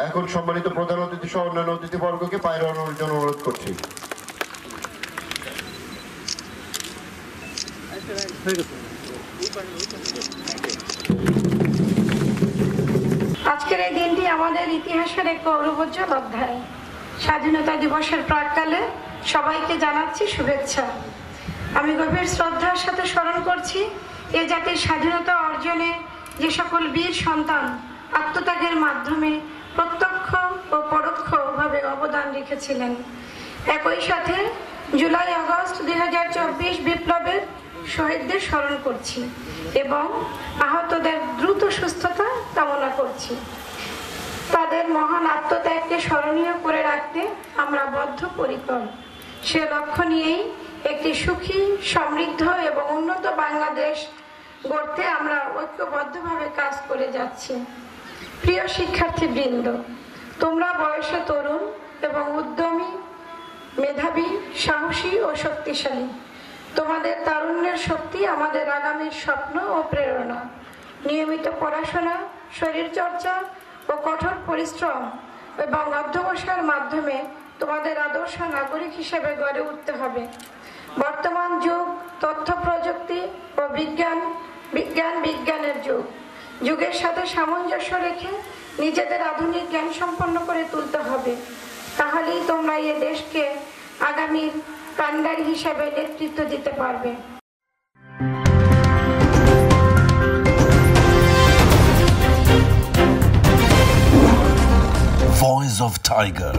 এখন সম্মানিত প্রধান অতিথি সহ অন্যান্য অতিথিবর্গকে বাইরে আনার জন্য অনুরোধ করছি। আজকের এই দিনটি আমাদের ইতিহাসের এক গৌরবোজ্জ্বল অধ্যায়। স্বাধীনতা দিবসের প্রাক্কালে সবাইকে জানাচ্ছি শুভেচ্ছা। আমি গভীর শ্রদ্ধার সাথে স্মরণ করছি এ জাতির স্বাধীনতা অর্জনে যে সকল বীর সন্তান আত্মত্যাগের মাধ্যমে প্রত্যক্ষ ও পরোক্ষভাবে অবদান রেখেছিলেন। একই সাথে জুলাই আগস্ট 2024 বিপ্লবের শহীদদের স্মরণ করছি এবং আহতদের দ্রুত সুস্থতা কামনা করছি। তাদের মহান আত্মত্যাগকে স্মরণীয় করে রাখতে আমরা বদ্ধপরিকর। সে লক্ষ্য নিয়েই একটি সুখী, সমৃদ্ধ এবং উন্নত বাংলাদেশ গড়তে আমরা ঐক্যবদ্ধভাবে কাজ করে যাচ্ছি। প্রিয় শিক্ষার্থীবৃন্দ, তোমরা বয়সে তরুণ এবং উদ্যমী, মেধাবী, সাহসী ও শক্তিশালী। তোমাদের তারুণ্যের শক্তি আমাদের আগামীর স্বপ্ন ও প্রেরণা। নিয়মিত পড়াশোনা, শরীরচর্চা ও কঠোর পরিশ্রম এবং অধ্যবসায়ের মাধ্যমে তোমাদের আদর্শ নাগরিক হিসেবে গড়ে উঠতে হবে। বর্তমান যুগ তথ্য প্রযুক্তি ও বিজ্ঞানের যুগ। যুগের সাথে সামঞ্জস্য রেখে নিজেদের আধুনিক জ্ঞান সম্পন্ন করে তুলতে হবে। তাহলেই তোমরা এ দেশকে আগামীর কাণ্ডারি হিসেবে নেতৃত্ব দিতে পারবে। Voice of Tiger.